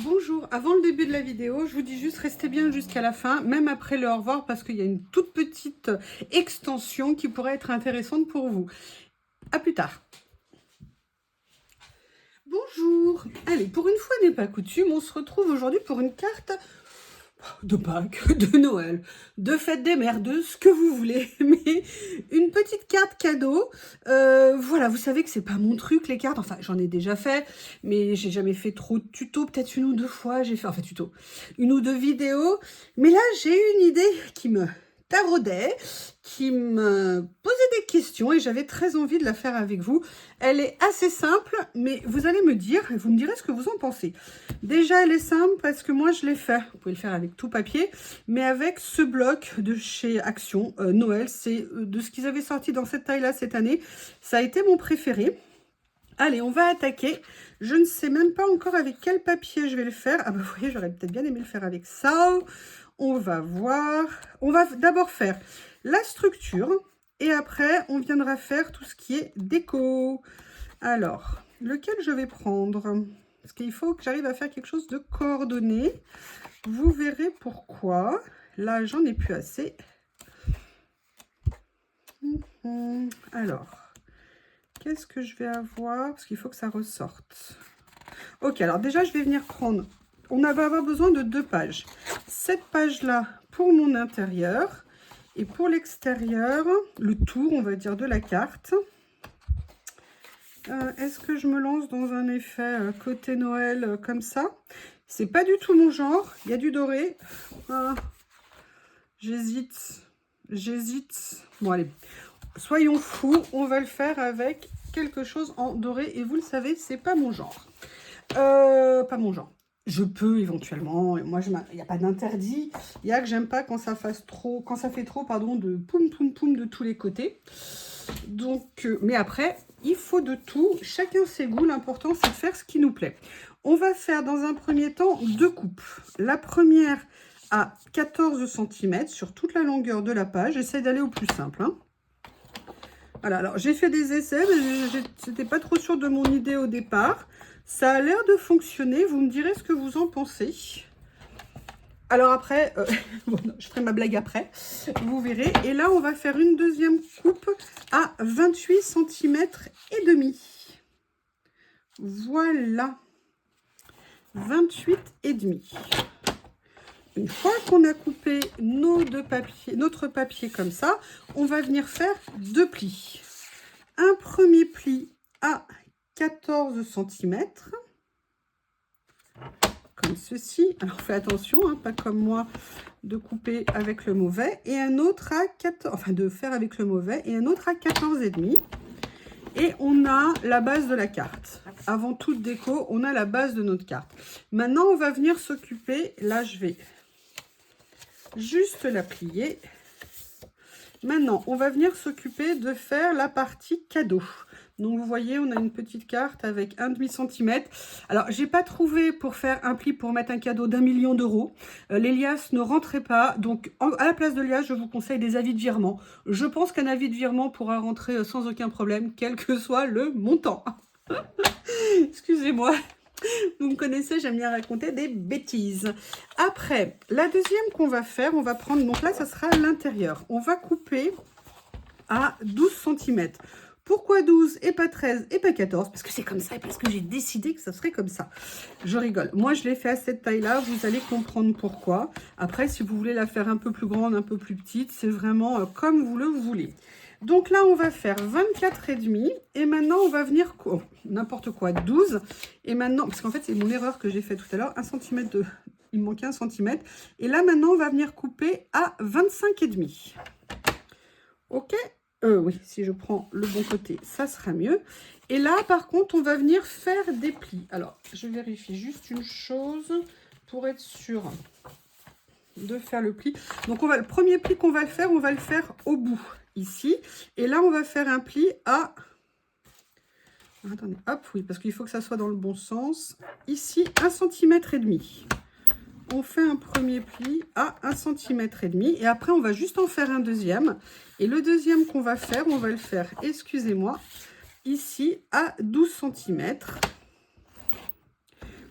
Bonjour, avant le début de la vidéo, je vous dis juste restez bien jusqu'à la fin, même après le au revoir, parce qu'il y a une toute petite extension qui pourrait être intéressante pour vous. À plus tard. Bonjour. Allez, pour une fois n'est pas coutume, on se retrouve aujourd'hui pour une carte de Pâques, de Noël, de fête des mères, de ce que vous voulez, mais une petite carte cadeau. Voilà, vous savez que c'est pas mon truc les cartes, enfin j'en ai déjà fait, mais j'ai jamais fait trop de tutos, peut-être une ou deux fois j'ai fait, enfin tuto, une ou deux vidéos, mais là j'ai une idée qui me taraudait, qui me posait des questions et j'avais très envie de la faire avec vous. Elle est assez simple, mais vous allez me dire, vous me direz ce que vous en pensez. Déjà, elle est simple parce que moi, je l'ai fait. Vous pouvez le faire avec tout papier, mais avec ce bloc de chez Action. Noël, c'est de ce qu'ils avaient sorti dans cette taille-là cette année. Ça a été mon préféré. Allez, on va attaquer. Je ne sais même pas encore avec quel papier je vais le faire. Ah bah vous voyez, j'aurais peut-être bien aimé le faire avec ça. On va voir. On va d'abord faire la structure. Et après, on viendra faire tout ce qui est déco. Alors, lequel je vais prendre ? Parce qu'il faut que j'arrive à faire quelque chose de coordonné. Vous verrez pourquoi. Là, j'en ai plus assez. Alors, qu'est-ce que je vais avoir? Parce qu'il faut que ça ressorte. Ok, alors déjà, je vais venir prendre... On va avoir besoin de 2 pages. Cette page-là pour mon intérieur. Et pour l'extérieur, le tour, on va dire, de la carte. Est-ce que je me lance dans un effet côté Noël comme ça? C'est pas du tout mon genre. Il y a du doré. J'hésite. Bon, allez. Soyons fous. On va le faire avec quelque chose en doré. Et vous le savez, c'est pas mon genre. Pas mon genre. Je peux éventuellement. Moi, il n'y a pas d'interdit. Il y a que j'aime pas quand ça fasse trop, quand ça fait trop, pardon, de poum poum poum de tous les côtés. Donc, mais après, il faut de tout. Chacun ses goûts. L'important, c'est de faire ce qui nous plaît. On va faire dans un premier temps 2 coupes. La première à 14 cm sur toute la longueur de la page. J'essaie d'aller au plus simple. Hein. Voilà, alors j'ai fait des essais, mais je n'étais pas trop sûre de mon idée au départ. Ça a l'air de fonctionner. Vous me direz ce que vous en pensez. Alors après, bon, je ferai ma blague après, vous verrez. Et là, on va faire une deuxième coupe à 28 cm et demi. Voilà, 28 et demi. Une fois qu'on a coupé notre papier comme ça, on va venir faire 2 plis. Un premier pli à 14 cm. Comme ceci. Alors, faites attention, hein, pas comme moi, de couper avec le mauvais. Et un autre à 14, enfin, de faire avec le mauvais. Et un autre à 14,5. Et on a la base de la carte. Avant toute déco, on a la base de notre carte. Maintenant, on va venir s'occuper. Là, je vais juste la plier. Maintenant, on va venir s'occuper de faire la partie cadeau. Donc, vous voyez, on a une petite carte avec 1,5 cm. Alors, j'ai pas trouvé pour faire un pli pour mettre un cadeau d'1 million d'euros. Les liasses ne rentraient pas. Donc, à la place de liasses, je vous conseille des avis de virement. Je pense qu'un avis de virement pourra rentrer sans aucun problème, quel que soit le montant. Excusez-moi. Vous me connaissez, j'aime bien raconter des bêtises. Après, la deuxième qu'on va faire, on va prendre... Donc là, ça sera l'intérieur. On va couper à 12 cm. Pourquoi 12 et pas 13 et pas 14? Parce que c'est comme ça et parce que j'ai décidé que ça serait comme ça. Je rigole. Moi, je l'ai fait à cette taille-là. Vous allez comprendre pourquoi. Après, si vous voulez la faire un peu plus grande, un peu plus petite, c'est vraiment comme vous le voulez. Donc là, on va faire 24,5. Et maintenant, on va venir... Oh, n'importe quoi, 12. Et maintenant, parce qu'en fait, c'est mon erreur que j'ai fait tout à l'heure. 1 cm de... Il me manquait 1 cm. Et là, maintenant, on va venir couper à 25,5. Ok? Oui, si je prends le bon côté, ça sera mieux. Et là, par contre, on va venir faire des plis. Alors, je vérifie juste une chose pour être sûre de faire le pli. Donc, le premier pli qu'on va le faire, on va le faire au bout, ici. Et là, on va faire un pli à... Attendez, hop, oui, parce qu'il faut que ça soit dans le bon sens. Ici, 1,5 cm. On fait un premier pli à 1,5 cm. Et après, on va juste en faire un deuxième. Et le deuxième qu'on va faire, on va le faire, excusez-moi, ici à 12 cm.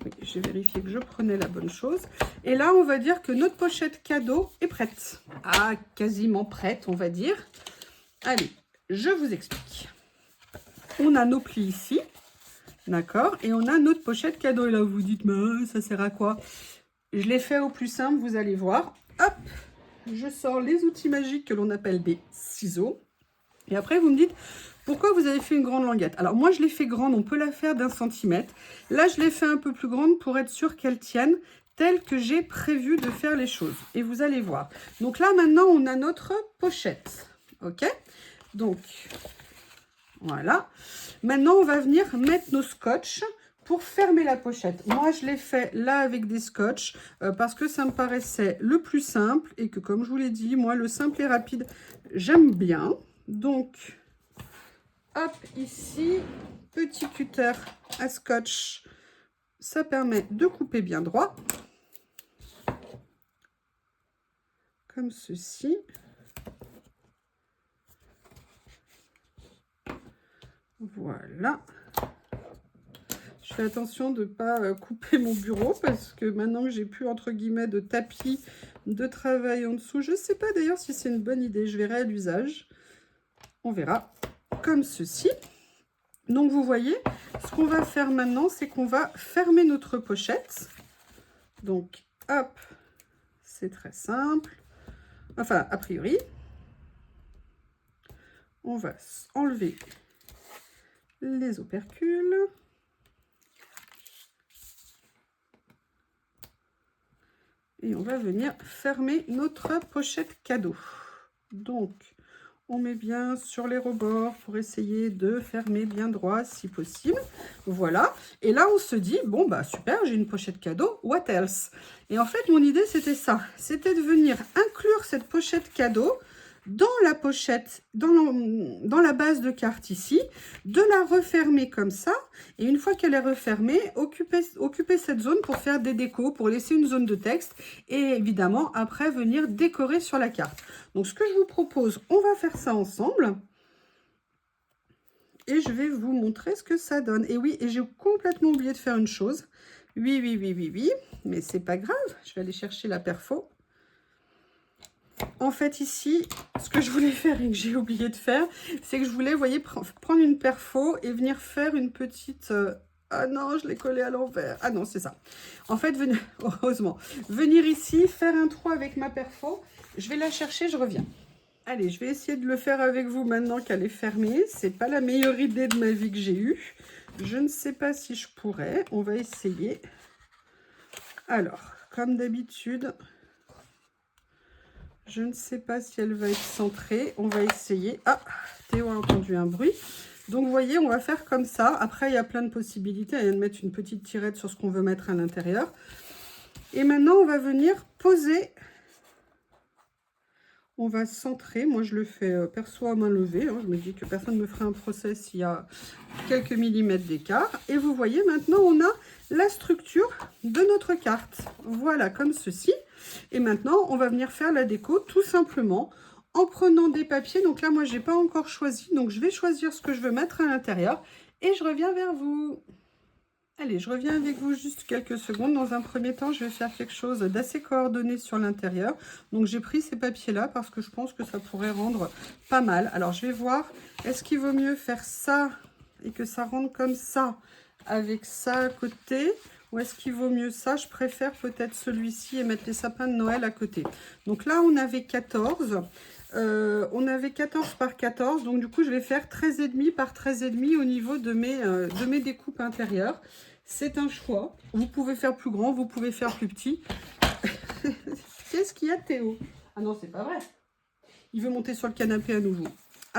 Oui, j'ai vérifié que je prenais la bonne chose. Et là, on va dire que notre pochette cadeau est prête. Ah, quasiment prête, on va dire. Allez, je vous explique. On a nos plis ici, d'accord? Et on a notre pochette cadeau. Et là, vous vous dites, mais ça sert à quoi? Je l'ai fait au plus simple, vous allez voir. Hop, je sors les outils magiques que l'on appelle des ciseaux. Et après, vous me dites, pourquoi vous avez fait une grande languette? Alors, moi, je l'ai fait grande, on peut la faire d'1 cm. Là, je l'ai fait un peu plus grande pour être sûre qu'elle tienne telle que j'ai prévu de faire les choses. Et vous allez voir. Donc là, maintenant, on a notre pochette. OK? Donc, voilà. Maintenant, on va venir mettre nos scotch pour fermer la pochette. Moi, je l'ai fait là avec des scotch parce que ça me paraissait le plus simple et que, comme je vous l'ai dit, moi, le simple et rapide, j'aime bien. Donc, hop, ici, petit cutter à scotch. Ça permet de couper bien droit. Comme ceci. Voilà. Je fais attention de ne pas couper mon bureau parce que maintenant que j'ai plus, entre guillemets, de tapis de travail en dessous, je ne sais pas d'ailleurs si c'est une bonne idée. Je verrai à l'usage. On verra. Comme ceci. Donc, vous voyez, ce qu'on va faire maintenant, c'est qu'on va fermer notre pochette. Donc, hop, c'est très simple. Enfin, a priori, on va enlever les opercules. Et on va venir fermer notre pochette cadeau. Donc, on met bien sur les rebords pour essayer de fermer bien droit si possible. Voilà. Et là, on se dit, bon, bah super, j'ai une pochette cadeau, what else? Et en fait, mon idée, c'était ça. C'était de venir inclure cette pochette cadeau dans la pochette, dans la base de carte ici, de la refermer comme ça. Et une fois qu'elle est refermée, occuper cette zone pour faire des décos, pour laisser une zone de texte. Et évidemment, après, venir décorer sur la carte. Donc, ce que je vous propose, on va faire ça ensemble. Et je vais vous montrer ce que ça donne. Et oui, et j'ai complètement oublié de faire une chose. Oui. Mais c'est pas grave. Je vais aller chercher la perfo. En fait, ici, ce que je voulais faire et que j'ai oublié de faire, c'est que je voulais, vous voyez, prendre une perfo et venir faire une petite... Ah non, je l'ai collé à l'envers. Ah non, c'est ça. En fait, heureusement, venir ici, faire un trou avec ma perfo. Je vais la chercher, je reviens. Allez, je vais essayer de le faire avec vous maintenant qu'elle est fermée. C'est pas la meilleure idée de ma vie que j'ai eue. Je ne sais pas si je pourrais. On va essayer. Alors, comme d'habitude... Je ne sais pas si elle va être centrée. On va essayer. Ah, Théo a entendu un bruit. Donc, vous voyez, on va faire comme ça. Après, il y a plein de possibilités. Il y a de mettre une petite tirette sur ce qu'on veut mettre à l'intérieur. Et maintenant, on va venir poser. On va centrer. Moi, je le fais perso à main levée. Hein. Je me dis que personne ne me fera un procès s'il y a quelques millimètres d'écart. Et vous voyez, maintenant, on a la structure de notre carte. Voilà, comme ceci. Et maintenant, on va venir faire la déco tout simplement en prenant des papiers. Donc là, moi, je n'ai pas encore choisi. Donc, je vais choisir ce que je veux mettre à l'intérieur. Et je reviens vers vous. Allez, je reviens avec vous juste quelques secondes. Dans un premier temps, je vais faire quelque chose d'assez coordonné sur l'intérieur. Donc, j'ai pris ces papiers-là parce que je pense que ça pourrait rendre pas mal. Alors, je vais voir, est-ce qu'il vaut mieux faire ça et que ça rentre comme ça avec ça à côté ? Ou est-ce qu'il vaut mieux ça? Je préfère peut-être celui-ci et mettre les sapins de Noël à côté. Donc là, on avait 14. On avait 14 par 14. Donc du coup, je vais faire 13,5 par 13,5 au niveau de mes découpes intérieures. C'est un choix. Vous pouvez faire plus grand, vous pouvez faire plus petit. Qu'est-ce qu'il y a, Théo? Ah non, c'est pas vrai. Il veut monter sur le canapé à nouveau.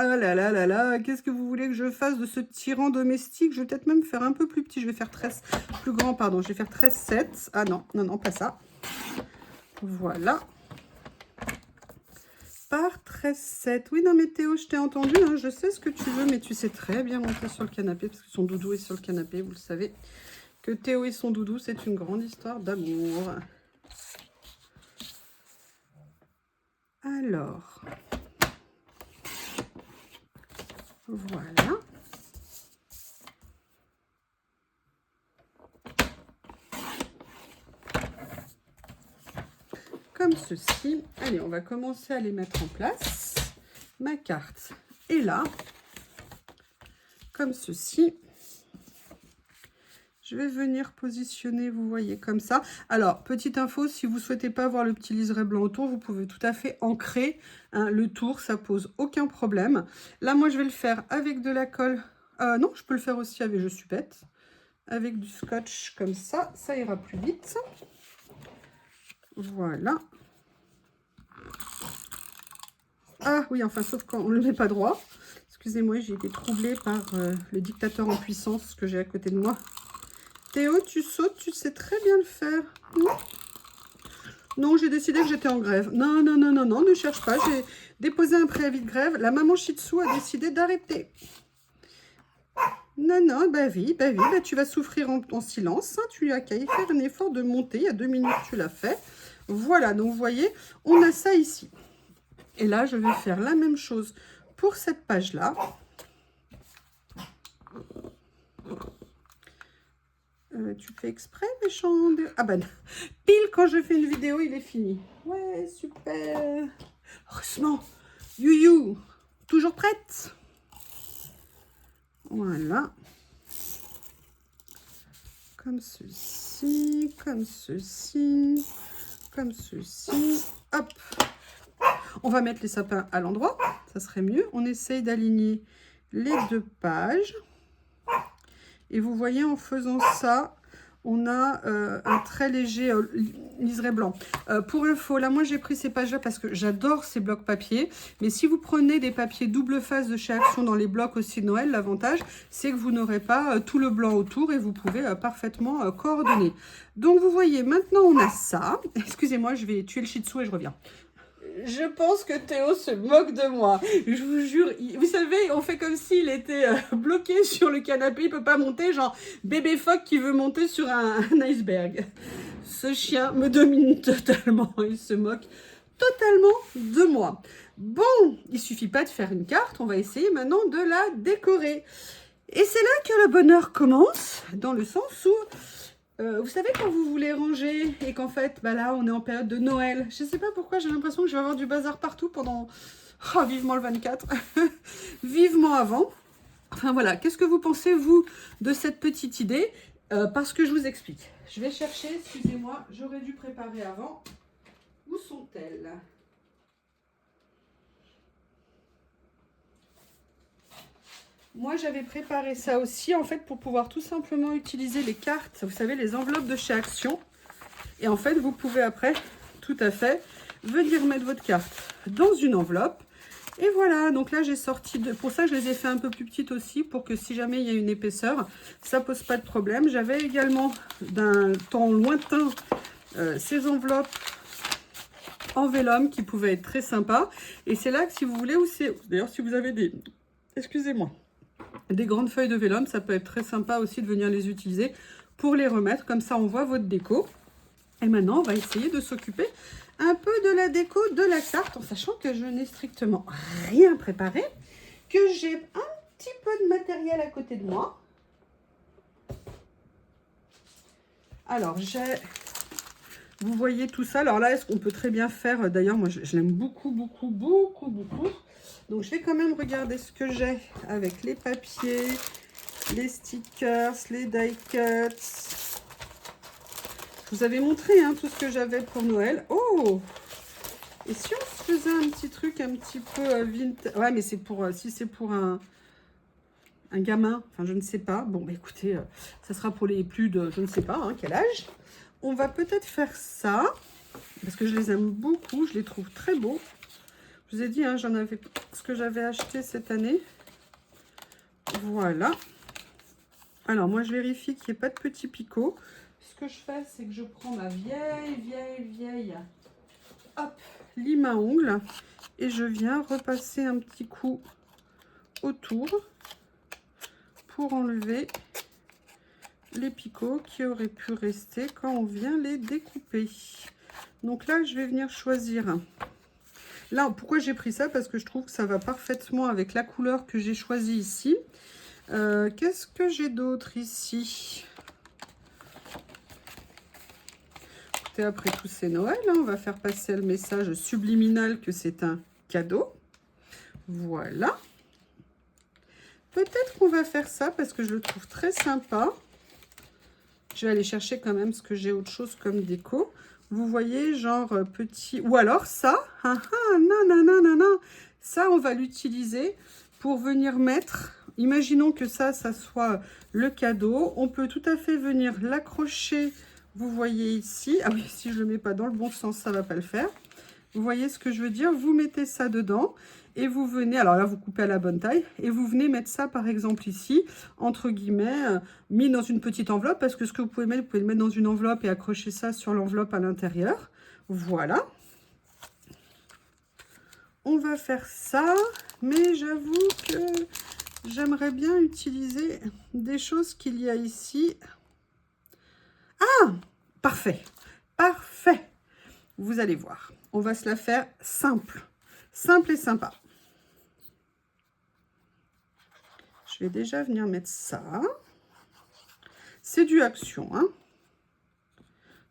Ah là là là là, qu'est-ce que vous voulez que je fasse de ce tyran domestique? Je vais peut-être même faire un peu plus petit. Je vais faire 13, plus grand, pardon. Je vais faire 13,7. Ah non, non, pas ça. Voilà. Par 13,7. Oui, non, mais Théo, je t'ai entendu. Hein, je sais ce que tu veux, mais tu sais très bien monter sur le canapé parce que son doudou est sur le canapé. Vous le savez. Que Théo et son doudou, c'est une grande histoire d'amour. Alors... Voilà. comme ceci. Allez, on va commencer à les mettre en place. Ma carte est là, comme ceci. Je vais venir positionner, vous voyez, comme ça. Alors, petite info, si vous ne souhaitez pas avoir le petit liseré blanc autour, vous pouvez tout à fait ancrer hein, le tour, ça pose aucun problème. Là, moi, je vais le faire avec de la colle. Non, je peux le faire aussi avec, je suis bête, avec du scotch comme ça ira plus vite. Voilà. Ah oui, enfin, sauf quand on ne le met pas droit. Excusez-moi, j'ai été troublée par le dictateur en puissance que j'ai à côté de moi. Théo, tu sautes, tu sais très bien le faire. Non, j'ai décidé que j'étais en grève. Non, non, non, non, non, ne cherche pas. J'ai déposé un préavis de grève. La maman Shih Tzu a décidé d'arrêter. Non, non, bah oui, bah tu vas souffrir en silence. Hein. Tu as qu'à y faire un effort de monter. Il y a 2 minutes, tu l'as fait. Voilà, donc vous voyez, on a ça ici. Et là, je vais faire la même chose pour cette page-là. Tu fais exprès, méchant de... Ah ben, pile quand je fais une vidéo, il est fini. Ouais, super. Heureusement. You, toujours prête? Voilà. Comme ceci, comme ceci, comme ceci. Hop. On va mettre les sapins à l'endroit, ça serait mieux. On essaye d'aligner les 2 pages. Et vous voyez, en faisant ça, on a un très léger liseré blanc. Pour info, là, moi, j'ai pris ces pages-là parce que j'adore ces blocs papier. Mais si vous prenez des papiers double face de chez Action dans les blocs aussi de Noël, l'avantage, c'est que vous n'aurez pas tout le blanc autour et vous pouvez parfaitement coordonner. Donc, vous voyez, maintenant, on a ça. Excusez-moi, je vais tuer le Shih Tzu et je reviens. Je pense que Théo se moque de moi. Je vous jure, vous savez, on fait comme s'il était bloqué sur le canapé. Il peut pas monter, genre bébé phoque qui veut monter sur un iceberg. Ce chien me domine totalement. Il se moque totalement de moi. Bon, il suffit pas de faire une carte. On va essayer maintenant de la décorer. Et c'est là que le bonheur commence, dans le sens où... vous savez quand vous voulez ranger et qu'en fait, bah là, on est en période de Noël. Je ne sais pas pourquoi, j'ai l'impression que je vais avoir du bazar partout pendant... Oh, vivement le 24. Vivement avant. Enfin voilà, qu'est-ce que vous pensez, vous, de cette petite idée? Parce que je vous explique. Je vais chercher, excusez-moi, j'aurais dû préparer avant. Où sont-elles? Moi, j'avais préparé ça aussi, en fait, pour pouvoir tout simplement utiliser les cartes, vous savez, les enveloppes de chez Action. Et en fait, vous pouvez après, tout à fait, venir mettre votre carte dans une enveloppe. Et voilà, donc là, j'ai sorti, pour ça, je les ai fait un peu plus petites aussi, pour que si jamais il y a une épaisseur, ça pose pas de problème. J'avais également, d'un temps lointain, ces enveloppes en vélum qui pouvaient être très sympas. Et c'est là que si vous voulez, d'ailleurs, si vous avez des... Excusez-moi. Des grandes feuilles de vélum, ça peut être très sympa aussi de venir les utiliser pour les remettre. Comme ça, on voit votre déco. Et maintenant, on va essayer de s'occuper un peu de la déco de la carte, en sachant que je n'ai strictement rien préparé, que j'ai un petit peu de matériel à côté de moi. Alors, vous voyez tout ça. Alors là, est-ce qu'on peut très bien faire... D'ailleurs, moi, je l'aime beaucoup, beaucoup, beaucoup, beaucoup. Donc, je vais quand même regarder ce que j'ai avec les papiers, les stickers, les die cuts. Je vous avais montré hein, tout ce que j'avais pour Noël. Oh! Et si on se faisait un petit truc un petit peu vintage... Ouais, mais c'est pour... si c'est pour un gamin, enfin, je ne sais pas. Bon, bah écoutez, ça sera pour les plus de... Je ne sais pas, hein, quel âge. On va peut-être faire ça. Parce que je les aime beaucoup. Je les trouve très beaux. Je vous ai dit, hein, j'en avais ce que j'avais acheté cette année. Voilà. Alors, moi, je vérifie qu'il n'y ait pas de petits picots. Ce que je fais, c'est que je prends ma vieille hop, lime à ongles. Et je viens repasser un petit coup autour pour enlever les picots qui auraient pu rester quand on vient les découper. Donc là, je vais venir choisir... Là, pourquoi j'ai pris ça? Parce que je trouve que ça va parfaitement avec la couleur que j'ai choisie ici. Qu'est-ce que j'ai d'autre ici? écoutez, après tout, c'est Noël. Hein. On va faire passer le message subliminal que c'est un cadeau. Voilà. Peut-être qu'on va faire ça parce que je le trouve très sympa. Je vais aller chercher quand même parce que j'ai autre chose comme déco. Vous voyez, genre petit... Ou alors ça. Ah, ah, non, non, non, non, non. Ça, on va l'utiliser pour venir mettre... Imaginons que ça soit le cadeau. On peut tout à fait venir l'accrocher. Vous voyez ici. Ah oui, si je ne le mets pas dans le bon sens, ça ne va pas le faire. Vous voyez ce que je veux dire? Vous mettez ça dedans et vous venez, alors là vous coupez à la bonne taille, et vous venez mettre ça par exemple ici, entre guillemets, mis dans une petite enveloppe, parce que ce que vous pouvez le mettre dans une enveloppe et accrocher ça sur l'enveloppe à l'intérieur. Voilà. On va faire ça, mais j'avoue que j'aimerais bien utiliser des choses qu'il y a ici. Ah! Parfait! Parfait! Vous allez voir. On va se la faire simple. Simple et sympa. Je vais déjà venir mettre ça. C'est du Action, hein.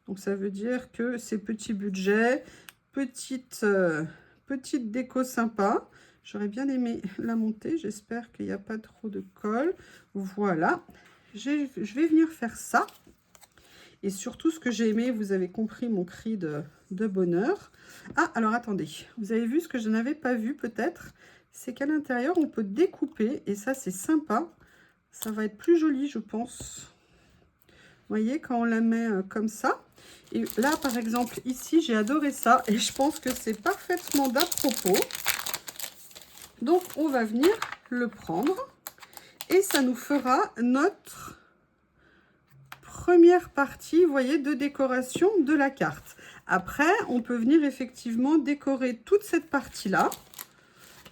Donc, ça veut dire que c'est petit budget, petite déco sympa. J'aurais bien aimé la monter. J'espère qu'il n'y a pas trop de colle. Voilà. Je vais venir faire ça. Et surtout, ce que j'ai aimé, vous avez compris mon cri de bonheur. Ah, alors attendez. Vous avez vu ce que je n'avais pas vu peut-être? C'est qu'à l'intérieur, on peut découper. Et ça, c'est sympa. Ça va être plus joli, je pense. Vous voyez, quand on la met comme ça. Et là, par exemple, ici, j'ai adoré ça. Et je pense que c'est parfaitement d'à propos. Donc, on va venir le prendre. Et ça nous fera notre première partie, vous voyez, de décoration de la carte. Après, on peut venir effectivement décorer toute cette partie-là.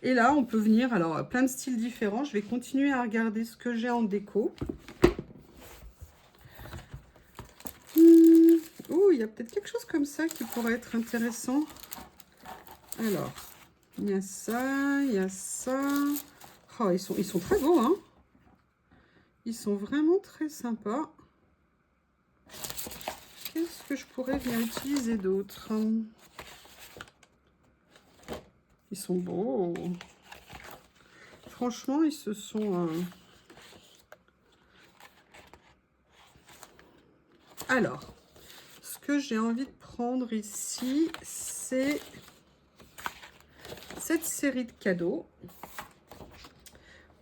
Et là, on peut venir, alors, plein de styles différents. Je vais continuer à regarder ce que j'ai en déco. Oh, il y a peut-être quelque chose comme ça qui pourrait être intéressant. Alors, il y a ça, il y a ça. Oh, ils sont très beaux, hein. Ils sont vraiment très sympas. Qu'est-ce que je pourrais bien utiliser d'autre? Ils sont beaux. Franchement, ils se sont... Alors, ce que j'ai envie de prendre ici, c'est cette série de cadeaux.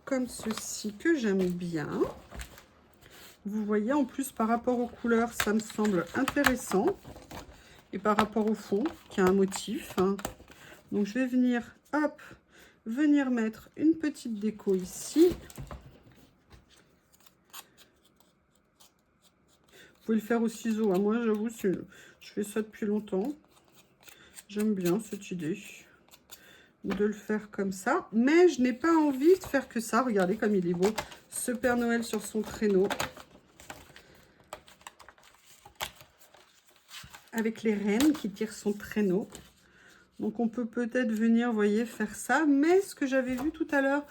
Comme ceci, que j'aime bien. Vous voyez, en plus, par rapport aux couleurs, ça me semble intéressant. Et par rapport au fond, qui a un motif. Hein. Donc, je vais venir, hop, venir mettre une petite déco ici. Vous pouvez le faire au ciseau. Hein. Moi, j'avoue, je fais ça depuis longtemps. J'aime bien cette idée de le faire comme ça. Mais je n'ai pas envie de faire que ça. Regardez comme il est beau. Ce Père Noël sur son traîneau. Avec les rennes qui tirent son traîneau. Donc, on peut peut-être venir, vous voyez, faire ça. Mais ce que j'avais vu tout à l'heure,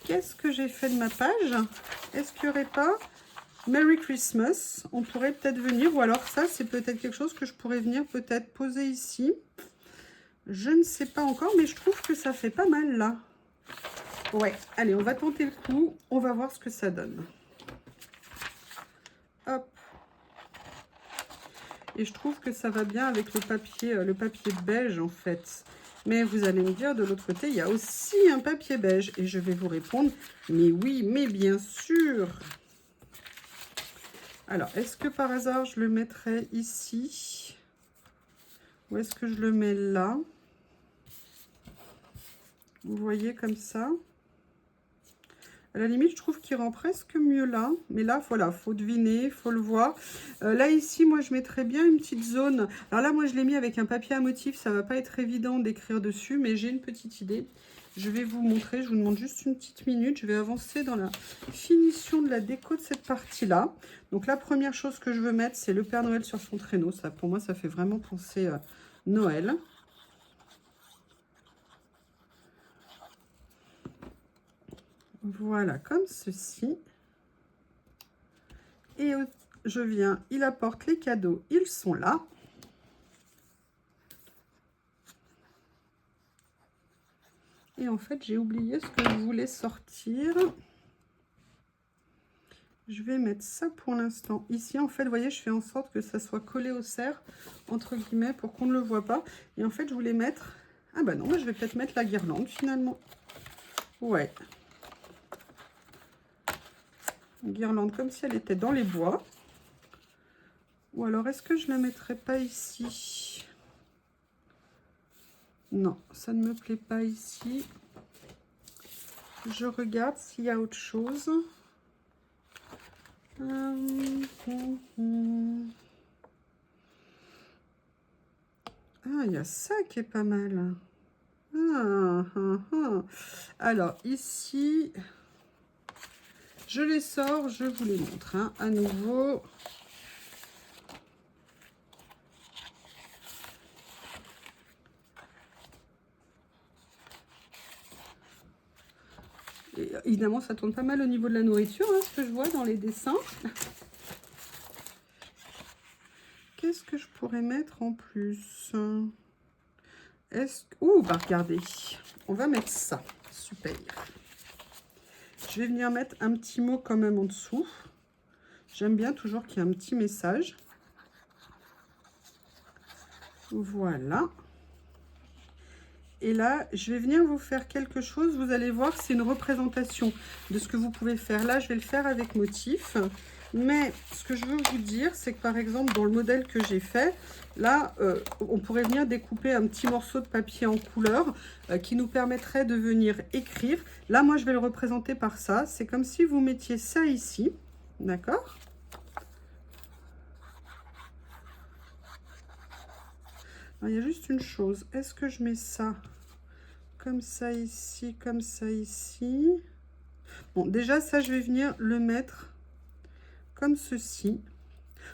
qu'est-ce que j'ai fait de ma page? Est-ce qu'il n'y aurait pas Merry Christmas? On pourrait peut-être venir, ou alors ça, c'est peut-être quelque chose que je pourrais venir peut-être poser ici. Je ne sais pas encore, mais je trouve que ça fait pas mal là. Ouais, allez, on va tenter le coup. On va voir ce que ça donne. Hop. Et je trouve que ça va bien avec le papier beige en fait. Mais vous allez me dire, de l'autre côté, il y a aussi un papier beige. Et je vais vous répondre, mais oui, mais bien sûr. Alors, est-ce que par hasard, je le mettrais ici? Ou est-ce que je le mets là? Vous voyez comme ça. À la limite, je trouve qu'il rend presque mieux là. Mais là, voilà, faut deviner, faut le voir. Là, ici, moi, je mettrais bien une petite zone. Alors là, moi, je l'ai mis avec un papier à motif. Ça va pas être évident d'écrire dessus, mais j'ai une petite idée. Je vais vous montrer. Je vous demande juste une petite minute. Je vais avancer dans la finition de la déco de cette partie-là. Donc, la première chose que je veux mettre, c'est le Père Noël sur son traîneau. Ça, pour moi, ça fait vraiment penser Noël. Voilà, comme ceci. Et je viens, il apporte les cadeaux, ils sont là. Et en fait, j'ai oublié ce que je voulais sortir. Je vais mettre ça pour l'instant. Ici, en fait, vous voyez, je fais en sorte que ça soit collé au cerf, entre guillemets, pour qu'on ne le voit pas. Et en fait, je voulais mettre... Ah bah non, je vais peut-être mettre la guirlande, finalement. Ouais. Une guirlande comme si elle était dans les bois. Ou alors, est-ce que je la mettrais pas ici? Non, ça ne me plaît pas ici. Je regarde s'il y a autre chose. Ah, il y a ça qui est pas mal. Alors, ici, je les sors, je vous les montre hein, à nouveau. Et évidemment, ça tourne pas mal au niveau de la nourriture, hein, ce que je vois dans les dessins. Qu'est-ce que je pourrais mettre en plus? Ouh, bah regardez, on va mettre ça. Super. Je vais venir mettre un petit mot quand même en dessous. J'aime bien toujours qu'il y ait un petit message. Voilà. Et là, je vais venir vous faire quelque chose. Vous allez voir, c'est une représentation de ce que vous pouvez faire. Là, je vais le faire avec motif. Mais ce que je veux vous dire, c'est que par exemple, dans le modèle que j'ai fait, là, on pourrait venir découper un petit morceau de papier en couleur qui nous permettrait de venir écrire. Là, moi, je vais le représenter par ça. C'est comme si vous mettiez ça ici. D'accord ? Il y a juste une chose. Est-ce que je mets ça comme ça ici, comme ça ici? Bon, déjà, ça, je vais venir le mettre comme ceci.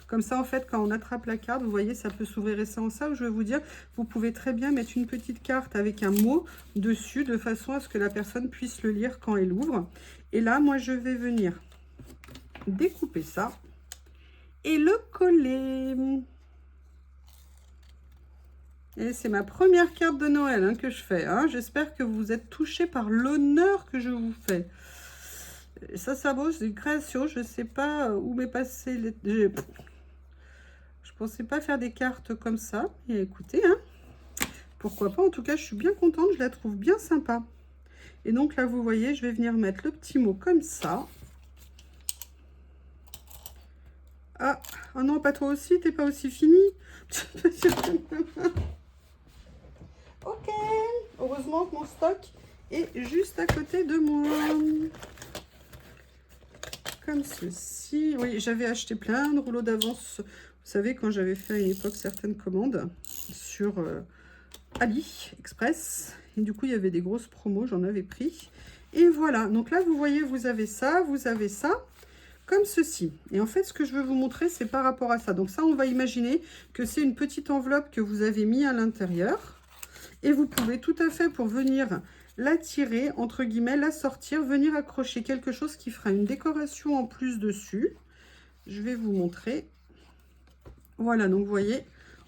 Comme ça, en fait, quand on attrape la carte, vous voyez, ça peut s'ouvrir et ça en ça. Je vais vous dire, vous pouvez très bien mettre une petite carte avec un mot dessus, de façon à ce que la personne puisse le lire quand elle ouvre. Et là, moi, je vais venir découper ça et le coller. Et c'est ma première carte de Noël hein, que je fais. Hein. J'espère que vous êtes touchés par l'honneur que je vous fais. Ça vaut, c'est une création. Je ne sais pas où m'est passé les... Je pensais pas faire des cartes comme ça. Et écoutez, hein, pourquoi pas. En tout cas, je suis bien contente. Je la trouve bien sympa. Et donc là, vous voyez, je vais venir mettre le petit mot comme ça. Ah, oh non, pas toi aussi. T'es pas aussi fini. Ok. Heureusement que mon stock est juste à côté de moi. Comme ceci. Oui, j'avais acheté plein de rouleaux d'avance. Vous savez, quand j'avais fait à une époque certaines commandes sur AliExpress. Et du coup, il y avait des grosses promos, j'en avais pris. Et voilà, donc là, vous voyez, vous avez ça, comme ceci. Et en fait, ce que je veux vous montrer, c'est par rapport à ça. Donc ça, on va imaginer que c'est une petite enveloppe que vous avez mis à l'intérieur. Et vous pouvez tout à fait, pour venir la tirer, entre guillemets, la sortir, venir accrocher quelque chose qui fera une décoration en plus dessus. Je vais vous montrer. Voilà, donc vous voyez,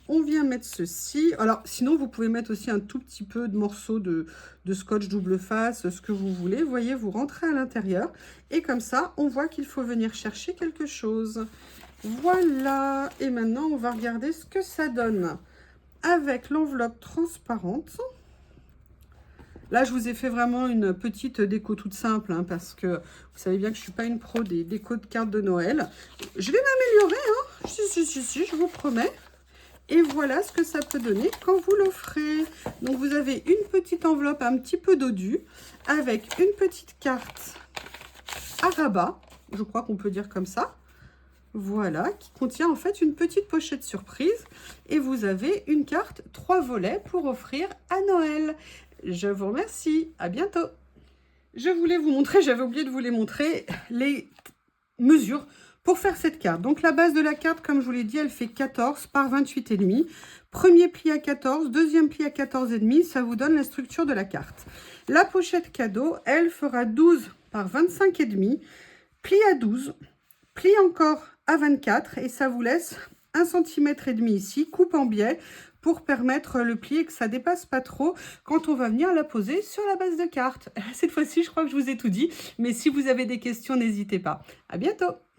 on vient mettre ceci. Alors, sinon, vous pouvez mettre aussi un tout petit peu de morceaux de scotch double face, ce que vous voulez. Vous voyez, vous rentrez à l'intérieur. Et comme ça, on voit qu'il faut venir chercher quelque chose. Voilà. Et maintenant, on va regarder ce que ça donne avec l'enveloppe transparente. Là, je vous ai fait vraiment une petite déco toute simple, hein, parce que vous savez bien que je ne suis pas une pro des décos de cartes de Noël. Je vais m'améliorer, hein. Si, je vous promets. Et voilà ce que ça peut donner quand vous l'offrez. Donc, vous avez une petite enveloppe un petit peu dodue, avec une petite carte à rabat, je crois qu'on peut dire comme ça. Voilà, qui contient en fait une petite pochette surprise. Et vous avez une carte 3 volets pour offrir à Noël. Je vous remercie, à bientôt. Je voulais vous montrer, j'avais oublié de vous les montrer, les mesures pour faire cette carte. Donc la base de la carte, comme je vous l'ai dit, elle fait 14 par 28,5. Premier pli à 14, deuxième pli à 14,5, ça vous donne la structure de la carte. La pochette cadeau, elle fera 12 par 25,5, pli à 12, pli encore à 24 et ça vous laisse 1,5 cm ici, coupe en biais, pour permettre le pli et que ça dépasse pas trop quand on va venir la poser sur la base de carte. Cette fois-ci, je crois que je vous ai tout dit, mais si vous avez des questions, n'hésitez pas. À bientôt!